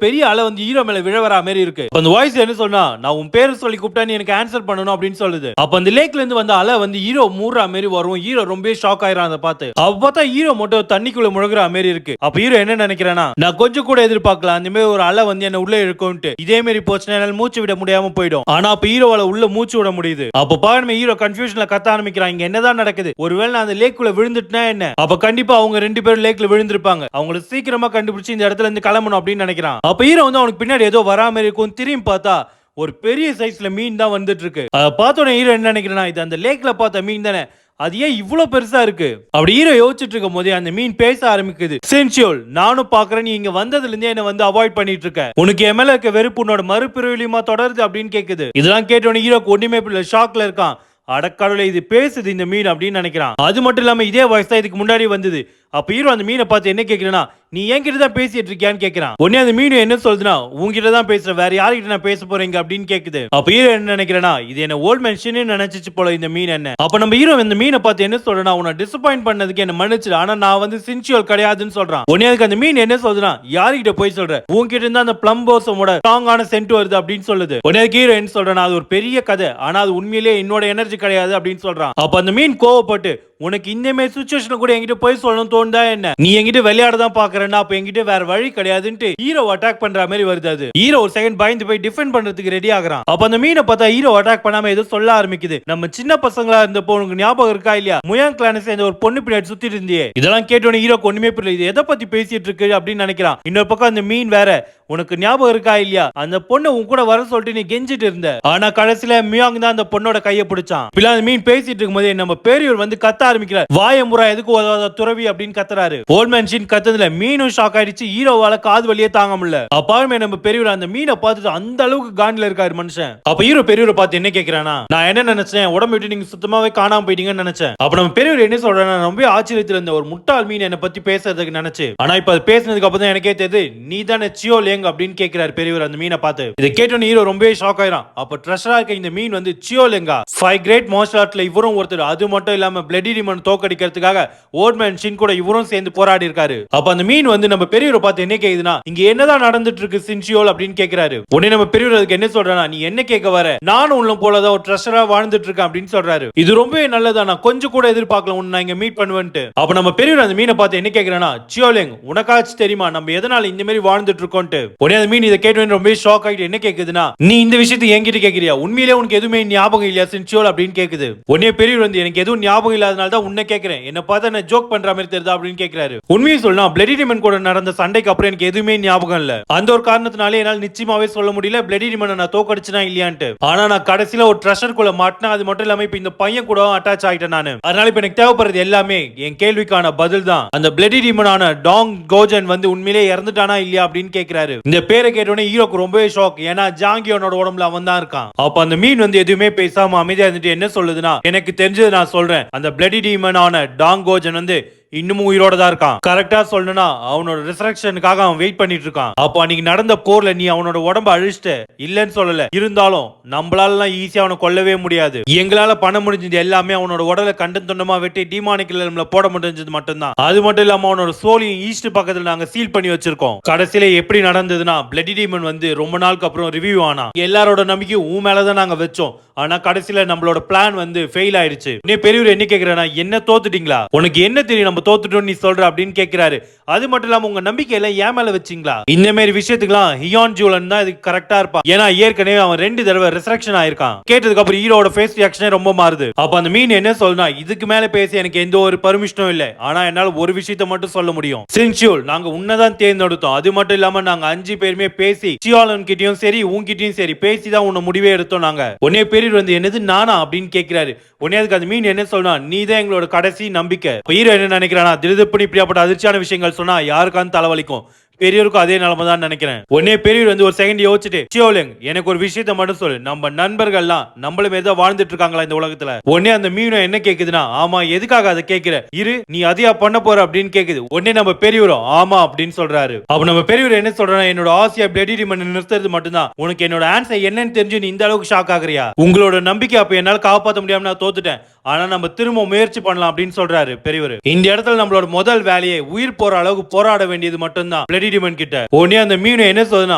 பெரிய அலை வந்து ஹீரோ மேல விழவரா மாதிரி இருக்கு. அந்த வாய்ஸ் என்ன சொன்னா, நான் உன் பேரை சொல்லி கூப்பிட்டா நீ எனக்கு ஆன்சர் பண்ணணும் அப்படின்னு சொல்லுது. அப்ப அந்த லேக்ல இருந்து வந்த அலை வந்து ஹீரோ மூடுற மாதிரி வரும். ஹீரோ ரொம்ப ஷாக் ஆயிரான் அதை பார்த்து. அப்ப பார்த்தா ஹீரோ மட்டும் தண்ணிக்குள்ள முழுகிற மாதிரி இருக்கு. அப்ப ஹீரோ என்ன நினைக்கிறானா, நான் கொஞ்சம் கூட எதிர்பார்க்கலாம் அந்த மாதிரி ஒரு அலை வந்து என்ன உள்ள இருக்கும்ட்டு, இதே மாதிரி போச்சுன்னா என்னால மூச்சு விட முடியாம போயிடும். ஆனா அப்ப ஹீரோவால ஹீரோவால உள்ள மூச்சு விட முடியுது. அப்ப பாருங்க ஹீரோ கன்ஃபியூஷன்ல கத்த ஆரம்பிக்கிறான். இங்க என்னதான் நடக்குது? ஒருவேளை நான் அந்த லேக்குள்ள விழுந்துட்டேனா என்ன? அப்ப கண்டிப்பா அவங்க ரெண்டு பேரும் லேக்ல விழுந்திருப்பாங்க. அவங்கள சீக்கிரமா கண்டுபிடிச்சு இந்த இடத்துல இருந்து கிளம்பணும் அப்படின்னு நினைக்கிறான். அப்ப ஹீரோ வந்து அவனுக்கு பின்னாடி ஏதோ வராம இருக்கும். திரும்பி பார்த்தா ஒரு பெரிய சைஸ்ல மீன் தான் வந்துட்டு இருக்கு. அதை பார்த்தோன்னே ஹீரோ என்ன நினைக்கிறேன்னா, இது அந்த லேக்ல பார்த்த மீன் தானே, அது ஏன் இவ்வளவு பெருசா இருக்கு? அப்படி ஹீரோ யோசிச்சுட்டு இருக்கும் போதே அந்த மீன் பேச ஆரம்பிக்குது. சென்சியோல், நானும் பாக்குறேன் நீ இங்க வந்ததுல இருந்தே என்ன வந்து அவாய்ட் பண்ணிட்டு இருக்க. உனக்கு என் மேல இருக்க வெறுப்பு உன்னோட மறுபிறவிலியுமா தொடருது அப்படின்னு கேக்குது. இதெல்லாம் கேட்டோன்னே ஹீரோக்கு ஒண்ணுமே புரியல, ஷாக்ல இருக்கான். அடக்கடவுளே, இது பேசுது இந்த மீன் அப்படின்னு நினைக்கிறான். அது மட்டும் இல்லாம இதே வாய்ஸ் தான் இதுக்கு முன்னாடி வந்தது. அப்ப ஹீரோ அந்த மீனை பார்த்து என்ன கேக்குறேன்னா, நீ என்கிட்ட தான் பேசிட்டு இருக்கியான்னு கேக்குறான். உடனே அந்த மீன் என்ன சொல்லுதுன்னா, உங்ககிட்ட தான் பேசுற, வேற யாருக்கிட்ட நான் பேச போறீங்க அப்படின்னு கேக்குது. அப்ப ஹீரோ என்ன நினைக்கிறேன்னா, இது என்ன ஓல்ட் மென்ஷன் நினைச்சிச்சு போல இந்த மீன் என்ன. அப்ப நம்ம ஹீரோ இந்த மீனை பார்த்து என்ன சொல்றேன்னா, உன்னை டிசப்பாயிண்ட் பண்ணதுக்கு என்ன மன்னிச்சிடு, ஆனா நான் வந்து சின்சியர் கிடையாதுன்னு சொல்றான். உடனே அதுக்கு அந்த மீன் என்ன சொல்றா, யாருக்கிட்ட போய் சொல்ற, உங்ககிட்ட இருந்தா அந்த பிளம்போஸோட ஸ்ட்ராங்கான சென்ட் வருது அப்படின்னு சொல்லுது. உடனே ஹீரோ என்ன சொல்றானா, அது ஒரு பெரிய கதை, ஆனா அது உண்மையிலேயே என்னோட எனர்ஜி கிடையாது அப்படின்னு சொல்றான். அப்ப அந்த மீன் கோவப்பட்டு, உனக்கு இந்த மாதிரி சுச்சுவேஷன்ல கூட என்கிட்ட போய் சொல்லணும் தோணுதா என்ன? நீ என்கிட்ட விளையாட தான் பாக்குறேன்னா அப்ப என்கிட்ட வேற வழி கிடையாதுன்னு ஹீரோ அட்டாக் பண்ற மாதிரி வருது. அது ஹீரோ ஒரு செகண்ட் பயந்து போய் டிஃபெண்ட் பண்றதுக்கு ரெடி ஆகுறான். அப்ப அந்த மீனை பார்த்தா ஹீரோ அட்டாக் பண்ணாம ஏதோ சொல்ல ஆரம்பிக்குது. நம்ம சின்ன பசங்களா இருந்தப்போ உனக்கு ஞாபகம் இருக்கா இல்லையா, முயாங் கிளானை சேர்ந்த ஒரு பொண்ணு பின்னாடி சுத்திட்டு இருந்தியே. இதெல்லாம் கேட்டோன்னே ஹீரோக்கு ஒண்ணுமே புரியல, இது எதை பத்தி பேசிட்டு இருக்கு அப்படின்னு நினைக்கிறான். இன்னொரு பக்கம் அந்த மீன் வேற, உனக்கு ஞாபகம் இருக்கா இல்லையா, அந்த பொண்ணு உன் கூட வர சொல்லிட்டு நீ கெஞ்சிட்டு இருந்த, ஆனா கடைசியில மியாங் தான் அந்த பொண்ணோட கையை பிடிச்சான். இப்ப அந்த மீன் பேசிட்டு இருக்கும் போதே நம்ம பெரியவர் வந்து கத்த ஆரம்பிக்கிறார். வாயமுறா, எதுக்கு உதவாத துறவி அப்படின்னு கத்துறாரு. ஓல்ட் மேன் ஷீன் கத்துதுல மீனும் ஷாக் ஆயிடுச்சு. ஹீரோவால காது வலியே தாங்க முடியல. அப்பாருமே நம்ம பெரியவர் அந்த மீனை பார்த்துட்டு அந்த அளவுக்கு காண்டில இருக்காரு மனுஷன். அப்ப ஹீரோ பெரியவரை பார்த்து என்ன கேக்குறானா, நான் என்ன நினைச்சேன், உடம்பு விட்டு நீங்க சுத்தமாவே காணாம போயிட்டீங்கன்னு நினைச்சேன். அப்ப நம்ம பெரியவர் என்ன சொல்றானா, ரொம்ப ஆச்சரியத்துல இருந்த ஒரு முட்டாள் மீன் என்ன பத்தி பேசுறதுக்கு நினைச்சு, ஆனா இப்ப அது பேசினதுக்கு அப்புறம் தான் எனக்கே தெரியுது நீ தானே சியோ லேங் அப்படின்னு கேக்குறாரு பெரியவர் அந்த மீனை பார்த்து. இதை கேட்டோன்னு ஹீரோ ரொம்ப ஷாக் ஆயிரான். அப்ப ட்ரெஷரா இருக்க இந்த மீன் வந்து சியோ லேங்கா 5 கிரேட் மார்ஷல் ஆர்ட்ல இவரும் ஒருத்தர். அது மட்டும் இல்லாம பிளடி டீமன் தோக்கடிக்கிறதுக்காக ஓல்ட் மேன் ஷின் கூட இவரும் சேர்ந்து போராடி இருக்காரு. அப்ப அந்த மீன் வந்து நம்ம பெரியவரை பார்த்து என்ன கேக்குதுன்னா, இங்க என்னதான் நடந்துட்டு இருக்கு சின்சியோல் அப்படின்னு கேக்குறாரு. உடனே நம்ம பெரியவர் அதுக்கு என்ன சொல்றானா, நீ என்ன கேட்க வர, நானும் உள்ள போலதான் ஒரு ட்ரெஷரா வாழ்ந்துட்டு இருக்கேன் அப்படின்னு சொல்றாரு. இது ரொம்பவே நல்லதா, நான் கொஞ்சம் கூட எதிர்பார்க்கல உன்னை நான் இங்க மீட் பண்ணுவேன்ட்டு. அப்ப நம்ம பெரியவர் அந்த மீனை பார்த்து என்ன கேக்குறானா, சியோலேங் உனக்காச்சு தெரியுமா நம்ம எதனால இந்த மாதிரி வாழ்ந்துட்டு இருக்கோம்ட்டு. உடனே அந்த மீன் இதை கேட்டு ரொம்ப ஷாக் ஆயிட்டு என்ன கேக்குதுன்னா, நீ இந்த விஷயத்தை என்கிட்ட கேக்குறியா, உண்மையிலே உனக்கு எதுவுமே ஞாபகம் இல்லையா சின்சியோல் அப்படின்னு கேக்குது. உடனே பெரியவர் வந்து எனக்கு எதுவும் ஞாபகம் இல்லாதனால தான் உன்னை கேக்குறேன், என்ன பார்த்தா நான் ஜோக் பண்ற மாதிரி தெரியுதா அப்படின்னு கேக்குறாரு. உண்மையை சொல்லனா பிளடி டீமன் கூட நடந்த சண்டைக்கு அப்புறம் எனக்கு எதுவுமே ஞாபகம் இல்ல. அந்த ஒரு காரணத்தினாலே என்னால நிச்சயமாவே சொல்ல முடியல பிளடி டீமனை நான் தோக்கடிச்சனா இல்லையான்ட்டு. ஆனா நான் கடைசியில ஒரு ட்ரெஷர் குள்ள மாட்டினா, அது மட்டும் இல்லாம இப்ப இந்த பையன் கூட அட்டாச் ஆயிட்டேன் நானு. அதனால இப்ப எனக்கு தேவைப்படுறது எல்லாமே என் கேள்விக்கான பதில் தான். அந்த பிளடி டீமனான டாங் கோஜன் வந்து உண்மையிலே இறந்துட்டானா இல்லையா அப்படின்னு கேக்குறாரு. இந்த பேரை கேட்டோன்னே ஹீரோக்கு ரொம்பவே ஷாக். ஏன்னா ஜாங்கியோனோட உடம்புல அவன் தான் இருக்கான். அப்ப அந்த மீன் வந்து எதுவுமே பேசாம அமைதியா இருந்துட்டு என்ன சொல்லுதுன்னா, எனக்கு தெரிஞ்சது நான் சொல்றேன், அந்த பிளடி டீமனான டாங் கோஜன் வந்து இன்னமும் உயிரோட தான் இருக்கான். கரெக்டா சொல்லணும்னா அவனோட ரிசரக்ஷனுக்காக அவன் வெயிட் பண்ணிட்டு இருக்கான். அப்போ அன்னைக்கு நடந்த போர்ல நீ அவனோட உடம்ப அழிச்சிட்ட, இல்லன்னு சொல்லல, இருந்தாலும் நம்மளால ஈஸியா அவனை கொல்லவே முடியாது. எங்களால பண்ண முடிஞ்சது எல்லாமே அவனோட உடலை கண்டன் துண்டமா வெட்டி டிமானிக் நம்மள போட முடிஞ்சது மட்டும்தான். அது மட்டும் இல்லாம அவனோட சோலியும் ஈஸ்ட் பக்கத்துல நாங்க சீல் பண்ணி வச்சிருக்கோம். கடைசியில எப்படி நடந்ததுன்னா, பிளடி டீமன் வந்து ரொம்ப நாளுக்கு அப்புறம் ரிவ்யூ ஆனா, எல்லாரோட நம்பிக்கையும் உன் மேலதான் நாங்க வச்சோம். ஆனா கடைசியில நம்மளோட பிளான் வந்து ஃபெயில் ஆயிடுச்சு. நீ பெரியவர் என்ன கேக்குறா, என்ன தோத்துட்டீங்களா, உனக்கு என்ன தெரியும் நம்ம தோத்துட்டோம் நீ சொல்ற அப்படின்னு கேக்குறாரு. அது மட்டும் இல்லாம உங்க நம்பிக்கை எல்லாம் ஏன் மேல வச்சீங்களா, இந்த மாதிரி விஷயத்துக்குலாம் ஹியான் ஜூலன் தான் இதுக்கு கரெக்டா இருப்பான். ஏன்னா ஏற்கனவே அவன் 2 தடவை ரிசரக்ஷன் ஆயிருக்கான். கேட்டதுக்கு அப்புறம் ஹீரோட ஃபேஸ் ரியாக்ஷனே ரொம்ப மாறுது. அப்ப அந்த மீன் என்ன சொல்றா, இதுக்கு மேல பேசி எனக்கு எந்த ஒரு பர்மிஷனும் இல்ல, ஆனா என்னால ஒரு விஷயத்தை மட்டும் சொல்ல முடியும், சின்சியோல் நாங்க உன்னதான் தேர்ந்தெடுத்தோம். அது மட்டும் இல்லாம நாங்க 5 பேருமே பேசி சியாலன் கிட்டயும் சரி உன்கிட்டயும் சரி பேசிதான் உன்னை முடிவே எடுத்தோம். நாங்க உன்னே பெரிய வந்து என்னது நானா அப்படின்னு கேட்கிறாரு. உடனே அதுக்கு அந்த மீன் என்ன சொல்றா, நீ தான் எங்களோட கடைசி நம்பிக்கை. ஹீரோ என்ன நினைக்கிறானா, திருதுப்படி இப்படியாப்பட்ட அதிர்ச்சியான விஷயங்கள் சொன்னா யாருக்கான்னு தலைவலிக்கும், பெரியவருக்கும் அதே நிலைமை தான் நினைக்கிறேன். உடனே பெரியவர் வந்து ஒரு செகண்ட் யோசிச்சுட்டு, சியோலேங் எனக்கு ஒரு விஷயத்த மட்டும் சொல்லு, நம்ம நண்பர்கள்லாம் நம்மளும் ஏதோ வாழ்ந்துட்டு இருக்காங்களா இந்த உலகத்துல. உடனே அந்த மீனும் என்ன கேக்குதுன்னா, ஆமா எதுக்காக அதை கேட்கிற, இரு நீ அதையா பண்ண போற அப்படின்னு கேக்குது. உடனே நம்ம பெரியவரும் ஆமா அப்படின்னு சொல்றாரு. அப்ப நம்ம பெரியவர் என்ன சொல்றா, என்னோட ஆசையா பிளடி டீமன் நிறுத்துறது மட்டும்தான், உனக்கு என்னோட ஆன்சர் என்னன்னு தெரிஞ்சு நீ இந்த அளவுக்கு ஷாக் ஆகுறியா, உங்களோட நம்பிக்கை அப்ப என்னால காப்பாற்ற முடியாம நான் தோத்துட்டேன், ஆனா நம்ம திரும்ப முயற்சி பண்ணலாம் அப்படின்னு சொல்றாரு பெரியவர். இந்த இடத்துல நம்மளோட முதல் வேலையை உயிர் போற அளவுக்கு போராட வேண்டியது மட்டும்தான் பிளடி டீமன் கிட்ட. உடனே அந்த மீன் என்ன சொல்லுனா,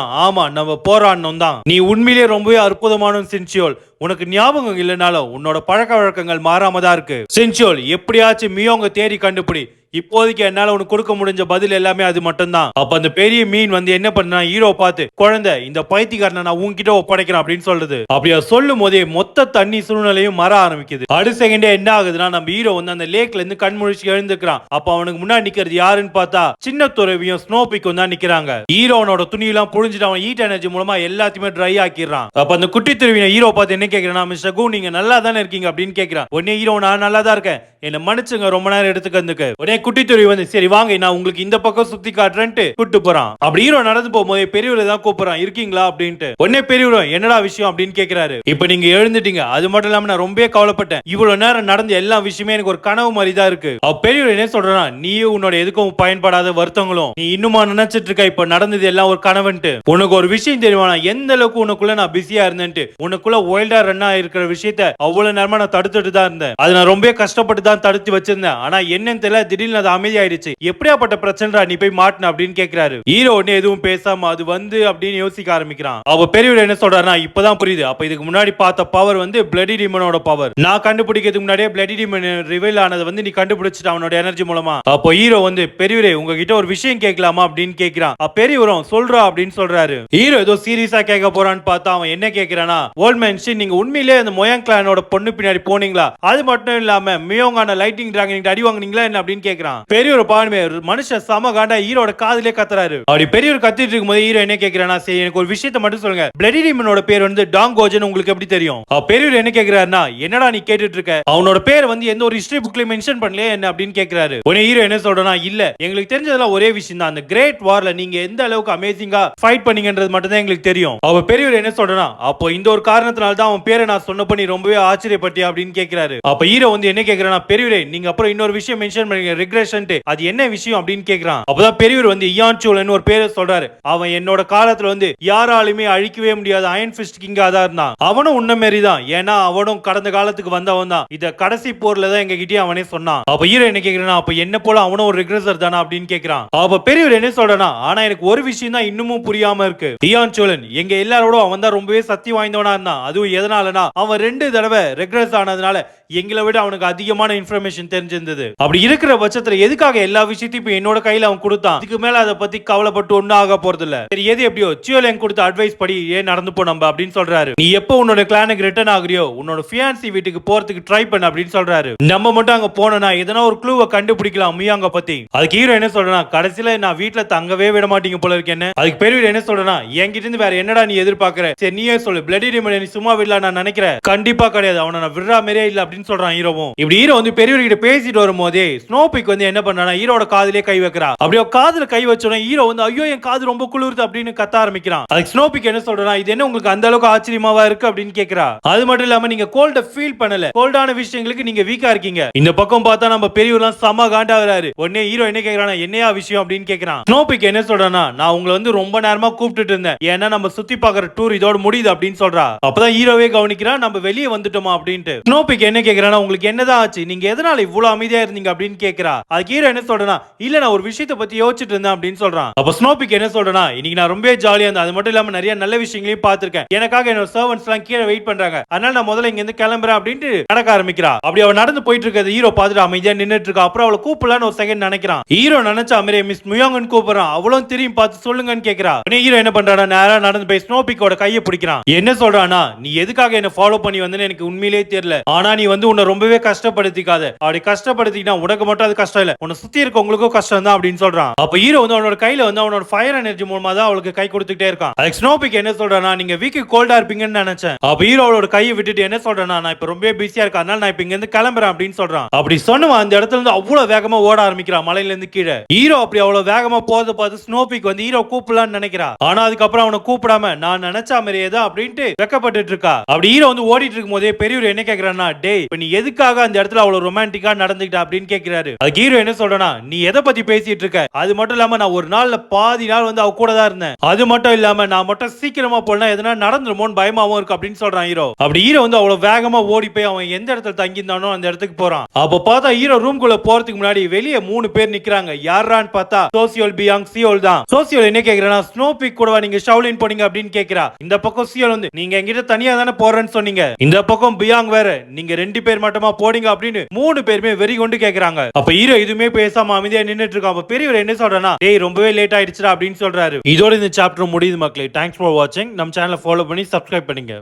ஆமா நம்ம போராடணும் தான், நீ உண்மையிலேயே ரொம்பவே அற்புதமான சின்சியோல், உனக்கு ஞாபகம் இல்லைனாலும் உன்னோட பழக்க வழக்கங்கள் மாறாமதான் இருக்கு. சின்சியோல் எப்படியாச்சும் மியோங்க தேடி கண்டுபிடி, இப்போதைக்கு என்னால உனக்கு கொடுக்க முடிஞ்ச பதில் எல்லாமே அது மட்டும் தான். அப்ப அந்த பெரிய மீன் வந்து என்ன பண்ணா ஹீரோ பார்த்து, குழந்தை இந்த பைத்தியக்காரனை நான் உன்கிட்ட ஒப்படைக்கிறேன் அப்படின்னு சொல்லுது. அப்படியா சொல்லும் போதே மொத்த தண்ணி சூழ்நிலையும் மாற ஆரம்பிக்குது. அடுத்த செகண்டே என்ன ஆகுதுன்னா நம்ம ஹீரோ வந்து அந்த லேக்ல இருந்து கண் முழிச்சு எழுந்துக்கிறான். அப்ப அவனுக்கு முன்னாடி நிக்கிறது யாருன்னு பார்த்தா சின்ன துறவியும் ஸ்னோபிக்கும் தான் நிக்கிறாங்க. ஹீரோனோட துணி எல்லாம் புழிஞ்சிட்டு அவன் ஹீட் எனர்ஜி மூலமா எல்லாத்தையுமே ட்ரை ஆக்கிடுறான். அப்ப அந்த குட்டி துறவியை ஹீரோ பார்த்து என்ன கேக்குறான், மிஸ்டர் கு நீங்க நல்லா தானே இருக்கீங்க அப்படின்னு கேக்குறான். உடனே ஹீரோ நான் நல்லா தான் இருக்கேன், என்ன மன்னிச்சுங்க ரொம்ப நேரம் எடுத்துக்கிறதுக்கு. உடனே குட்டி துறவி வந்து சரி வாங்க நான் உங்களுக்கு இந்த பக்கம் சுத்தி காட்டுறேன்ட்டு கூட்டு போறான். அப்படி ஹீரோ நடந்து போகும்போது பெரியவரை தான் கூப்பிடுறான், இருக்கீங்களா அப்படின்ட்டு. உடனே பெரியவரும் என்னடா விஷயம் அப்படின்னு கேக்குறாரு. இப்ப நீங்க எழுந்துட்டீங்க, அது மட்டும் இல்லாம நான் ரொம்ப கவலைப்பட்டேன், இவ்வளவு நேரம் நடந்த எல்லா விஷயமே எனக்கு ஒரு கனவு மாதிரி தான் இருக்கு. பெரியவர் என்ன சொல்றா, நீயும் உன்னோட எதுக்கும் பயன்படாத வருத்தங்களும் நீ இன்னுமா நினைச்சிட்டு இருக்க இப்ப நடந்தது எல்லாம் ஒரு கனவுன்ட்டு. உனக்கு ஒரு விஷயம் தெரியுமா, எந்த அளவுக்கு உனக்குள்ள நான் பிஸியா இருந்தேன்ட்டு. உனக்குள்ள ஒயில்டா ரன்னா இருக்கிற விஷயத்த அவ்வளவு நேரமா நான் தடுத்துட்டு தான் இருந்தேன். அது நான் ரொம்ப கஷ்டப்பட்டு தான் தடுத்து வச்சிருந்தேன். ஆனா என்னன்னு தெரியல திடீர்னு அது அமைதியாயிடுச்சு. எப்படியாப்பட்ட பிரச்சனை நீ போய் மாட்டின அப்படின்னு கேக்குறாரு. ஹீரோ உடனே எதுவும் பேசாம அது வந்து அப்படின்னு யோசிக்க ஆரம்பிக்கிறான். அவ பெரியவர் என்ன சொல்றாருன்னா இப்பதான் புரியுது, அப்ப இதுக்கு முன்னாடி பார்த்த பவர் வந்து பிளடி டீமனோட பவர். நான் கண்டுபிடிக்கிறதுக்கு முன்னாடியே பிளடி டீமன் ரிவீல் ஆனது வந்து நீ கண்டுபிடிச்சிட்ட அவனோட எனர்ஜி மூலமா. அப்போ ஹீரோ வந்து பெரியவரே உங்ககிட்ட ஒரு விஷயம் கேட்கலாமா அப்படின்னு கேக்குறான். பெரியவரும் சொல்றா அப்படின்னு சொல்றாரு. ஹீரோ ஏதோ சீரியஸா கேட்க போறான்னு பார்த்தா அவன் என்ன கேக்குறானா, ஓல்ட் மேன் ஷி நீங்க உண்மையிலே அந்த மொயாங் கிளானோட பொண்ணு பின்னாடி போனீங்களா, அது மட்டும் இல்லாம மியோங்கான லைட்டிங் டிராகன் அடி வாங்குனீங்களா என்ன அப்படின்னு கேக்குறான். பெரியவர் பாருமே மனுஷன் சம காண்டா ஹீரோட காதுலயே கத்துறாரு. அப்படி பெரியவர் கத்திட்டு இருக்கும்போது ஹீரோ என்ன கேக்குறானா, சரி எனக்கு ஒரு விஷயத்தை மட்டும் சொல்லுங்க, பிளடி டீமனோட பேர் வந்து டாங்கோஜன் உங்களுக்கு எப்படி தெரியும்? பெரியவர் என்ன கேக்குறாருன்னா, என்னடா நீ கேட்டுட்டு இருக்க, அவனோட பேர் வந்து எந்த ஒரு ஹிஸ்டரி புக்ல மென்ஷன் பண்ணல என்ன அப்படின்னு கேக்குறாரு. உடனே ஹீரோ என்ன சொல்றனா, இல்ல எங்களுக்கு தெரிஞ்சதெல்லாம் ஒரே விஷயம் தான், அந்த கிரேட் வார்ல நீங்க எந்த அளவுக்கு அமேசிங்கா ஃபைட் பண்ணீங்கன்றது மட்டும் தான் எங்களுக்கு தெரியும். அவ பெரியவர் என்ன சொல்றனா, அப்போ இந்த ஒரு காரணத்தினால தான் அவன் பேரை நான் சொன்னப்ப நீ ரொம்பவே ஆச்சரியப்பட்டியா அப்படின்னு கேக்குறாரு. அப்ப ஹீரோ வந்து என்ன கேக்குறானா, பெரியவரே நீங்க அப்புறம் இன்னொரு விஷயம் மென்ஷன் பண்ணீங்க ரிக்ரெஷன்ட், அது என்ன விஷயம் அப்படின்னு கேக்குறான். அப்பதான் பெரியவர் வந்து இயான் சோலன் ஒரு பேரை சொல்றாரு. அவன் என்னோட காலத்துல வந்து யாராலுமே அழிக்கவே முடியாத அயன் ஃபிஸ்ட் கிங்கா தான் இருந்தான். அவனும் உன்ன மாரி தான், ஏன்னா அவனும் கடந்த காலத்துக்கு வந்தவன் தான். இத கடைசி போர்ல தான் எங்க கிட்டே அவனே சொன்னான். அப்ப ஹீரோ என்ன கேக்குறானா, அப்ப என்ன போல அவனும் ஒரு ரிக்ரெசர் தானா அப்படின்னு கேக்குறான். அப்ப பெரியவர் என்ன சொல்றானா, ஆனா எனக்கு ஒரு விஷயம் தான் இன்னமும் புரியாம இருக்கு, இயான் சோலன் எங்க எல்லாரோட அவன் தான் ரொம்பவே சக்தி வாய்ந்தவனா இருந்தான். அதுவும் எதனாலனா அவன் 2 தடவை ரெக்ரெஸ் ஆனதுனால எங்களை விட அவனுக்கு அதிகமான இன்ஃபர்மேஷன் தெரிஞ்சிருந்தது. அப்படி இருக்கிற பட்சத்துல எதுக்காக எல்லா விஷயத்தையும் இப்ப என்னோட கையில அவன் கொடுத்தான், இதுக்கு மேல அதை பத்தி கவலைப்பட்டு ஒன்னும் ஆக போறது இல்ல. சரி எது எப்படியோ சியோலன் கொடுத்த அட்வைஸ் படி ஏன் நடந்து போ நம்ம அப்படின்னு சொல்றாரு. நீ எப்போ உன்னோட கிளானுக்கு ரிட்டர்ன் ஆகுறியோ உன்னோட ஃபியான்சி வீட்டுக்கு போறதுக்கு ட்ரை பண்ண அப்படின்னு சொல்றாரு. நம்ம மட்டும் அங்க போனோம்னா எதனா ஒரு க்ளூவை கண்டுபிடிக்கலாம் மியாங்க பத்தி. அதுக்கு ஹீரோ என்ன சொல்றா, கடைசியில நான் வீட்டுல தங்கவே விட மாட்டீங்க போல இருக்கேன்னு. அதுக்கு பெரியவர் என்ன சொல்றா, என்கிட்ட இருந்து வேற என்னடா நீ எதிர்பார்க்கற, சரி நீயே சொல்லு, பிளடி டீமன் நீ சும்மா விடலாம் நான் நினைக்கிறேன், கண்டிப்பா கிடையாது, அவனை நான் விடுற மாதிரியே இல்ல அப்படின்னு சொல்றான் ஹீரோவும். இப்படி ஹீரோ வந்து பெரியவர்கிட்ட பேசிட்டு வரும்போதே ஸ்னோபிக் வந்து என்ன பண்றானா ஹீரோட காதுலயே கை வைக்கிறா. அப்படியே காதுல கை வச்சோட ஹீரோ வந்து ஐயோ என் காது ரொம்ப குளிருது அப்படின்னு கத்த ஆரம்பிக்கிறான். அதுக்கு ஸ்னோபிக் என்ன சொல்றா, இது என்ன உங்களுக்கு அந்த அளவுக்கு ஆச்சரியமாவா இருக்கு அப்படின்னு கேக்குறா. அது மட்டும் இல்லாம நீங்க கோல்ட ஃபீல் பண்ணல, கோல்டான விஷயங்களுக்கு நீங்க வீக்கா இருக்கீங்க. இந்த பக்கம் பார்த்தா நம்ம பெரியவர்லாம் சம காண்டாகிறாரு. உடனே ஹீரோ என்ன கேக்குறானா, என்னையா விஷயம் அப்படின்னு கேக்குறான். ஸ்னோபிக் என்ன சொல்றானா, நான் உங்களை வந்து ரொம்ப நேரமா கூப்பிட்டுட்டு இருந்தேன், ஏன்னா நம்ம சுத்தி பாக்குற டூர் இதோட முடியுது அப்படின்னு சொல்றா. அப்பதான் ஹீரோவே கவனிக்கிறா நம்ம வெளியே வந்துட்டோமா அப்படின்ட்டு. ஸ்னோபிக் என்ன கேக்குறானா, உங்களுக்கு என்னதான் ஆச்சு, நீங்க எதனால இவ்வளவு அமைதியா இருந்தீங்க அப்படின்னு கேக்குறா. அதுக்கு ஹீரோ என்ன சொல்றனா, இல்ல நான் ஒரு விஷயத்தை பத்தி யோசிச்சுட்டு இருந்தேன் அப்படின்னு சொல்றான். அப்ப ஸ்னோபிக் என்ன சொல்றனா, இன்னைக்கு நான் ரொம்ப ஜாலியா இருந்தேன், அது மட்டும் இல்லாம நிறைய நல்ல விஷயங்களையும் பார்த்திருக்கேன், எனக்காக என்னோட சர்வன்ட்ஸ் எல்லாம் கீழே வெயிட் பண்றாங்க, அதனால நான் முதல்ல இங்க இருந்து கிளம்புறேன் அப்படின்ட்டு நடக்க ஆரம்பிக்கிறா. அப்படி அவ நடந்து போயிட்டு இருக்கிறது ஹீரோ பார்த்துட்டு அமைதியா நின்னுட்டு இருக்கா. அப்புறம் அவளை கூப்பிடலான்னு ஒரு செகண்ட் நினைக்கிறான். ஹீரோ நினைச்ச மாதிரியே மிஸ் மியோங்கன்னு கூப்பிடுறான். அவளும் திரும்பி பார்த்து சொல்லுங்கன்னு கேக்குறா. ஹீரோ என்ன பண்றானா, நேரா நடந்து போய் ஸ்னோபிக்கோட கையை பிடிக்கிறான். என்ன சொல்றானா, நீ எதுக்காக என்ன ஃபாலோ பண்ணி வந்தேன்னு எனக்கு உண்மையிலேயே தெரியல, ஆனா நீ வந்து உன்னை ரொம்பவே கஷ்டப்படுத்திக்காத, அப்படி கஷ்டப்படுத்தினா உனக்கு மட்டும் அது கஷ்டம் இல்ல, உன்னை சுத்தி இருக்கவங்களுக்கும் கஷ்டம் தான் அப்படின்னு சொல்றான். அப்ப ஹீரோ வந்து அவனோட கையில வந்து அவனோட ஃபயர் எனர்ஜி மூலமா தான் அவளுக்கு கை கொடுத்துட்டே இருக்கான். அதுக்கு ஸ்னோபிக் என்ன சொல்றானா, நீங்க வீக்கு கோல்டா இருப்பீங்கன்னு நினைச்சேன். அப்ப ஹீரோவோட கையை விட்டுட்டு என்ன சொல்றானா, நான் இப்ப ரொம்ப பிஸியா இருக்கேன், அதனால நான் இப்ப இங்க இருந்து கிளம்புறேன் அப்படின்னு சொல்றான். அப்படி சொன்னவன் அந்த இடத்துல இருந்து அவ்வளவு வேகமா ஓட ஆரம்பிக்கிறான் மலையில இருந்து கீழே. ஹீரோ அப்படி அவ்வளவு வேகமா போறத பார்த்து ஸ்னோபிக் வந்து ஹீரோ கூப்பிடலாம்னு நினைக்கிறா. ஆனா அதுக்கப்புறம் அவனை கூப்பிடாம நான் நினைச்ச மாதிரியே தான் அப்படின்ட்டு வெக்கப்பட்டு இருக்கா. அப்படி ஹீரோ வந்து ஓடிட்டு இருக்கும் போதே பெரியவர் என்ன கேக்குறானா, டே இப்ப நீ எதுக்காக அந்த இடத்துல அவ்வளவு ரொமான்டிக்கா நடந்துக்கிட்ட அப்படின்னு கேக்குறாரு. அதுக்கு ஹீரோ என்ன சொல்றனா, நீ எதை பத்தி பேசிட்டு இருக்க, அது மட்டும் இல்லாம நான் ஒரு நாள்ல பாதி நாள் வந்து அவ கூட தான் இருந்தேன், அது மட்டும் இல்லாம நான் மட்டும் சீக்கிரமா போனா எதனா நடந்துருமோன்னு பயமாவும் இருக்கு அப்படின்னு சொல்றான் ஹீரோ. அப்படி ஹீரோ வந்து அவ்வளவு வேகமா ஓடி போய் அவன் எந்த இடத்துல தங்கியிருந்தானோ அந்த இடத்துக்கு போறான். அப்ப பார்த்தா ஹீரோ ரூம்குள்ள போறதுக்கு முன்னாடி வெளியே 3 பேர் நிக்கிறாங்க. யாரான்னு பார்த்தா சோசியோல் பியாங் சியோல் தான். சோசியோல் என்ன கேக்குறானா, ஸ்னோபிக் கூடவா நீங்க ஷவுலின் போனீங்க அப்படின்னு கேக்குறா. இந்த பக்கம் சியோல் வந்து நீங்க என்கிட்ட தனியா தானே போறேன்னு சொன்னீங்க, இந்த பக்கம் பியாங் வேற நீங்க 2 பேர் மட்டுமா போனீங்க அப்படின்னு 3 பேருமே வெறி கொண்டு கேக்குறாங்க. அப்ப ஹீரோ எதுவுமே பேசாம அமைதியா நின்னுட்டு இருக்கான். அப்ப பெரியவர் என்ன சொல்றானா, டேய் ரொம்பவே லேட் ஆயிடுச்சுடா அப்படின்னு சொல்றாரு. இதோட இந்த சாப்டர் முடியுது மக்களே. தேங்க்ஸ் ஃபார் வாட்சிங். நம்ம சேனலை ஃபாலோ பண்ணி சப்ஸ்கிரைப் பண்ணுங்க.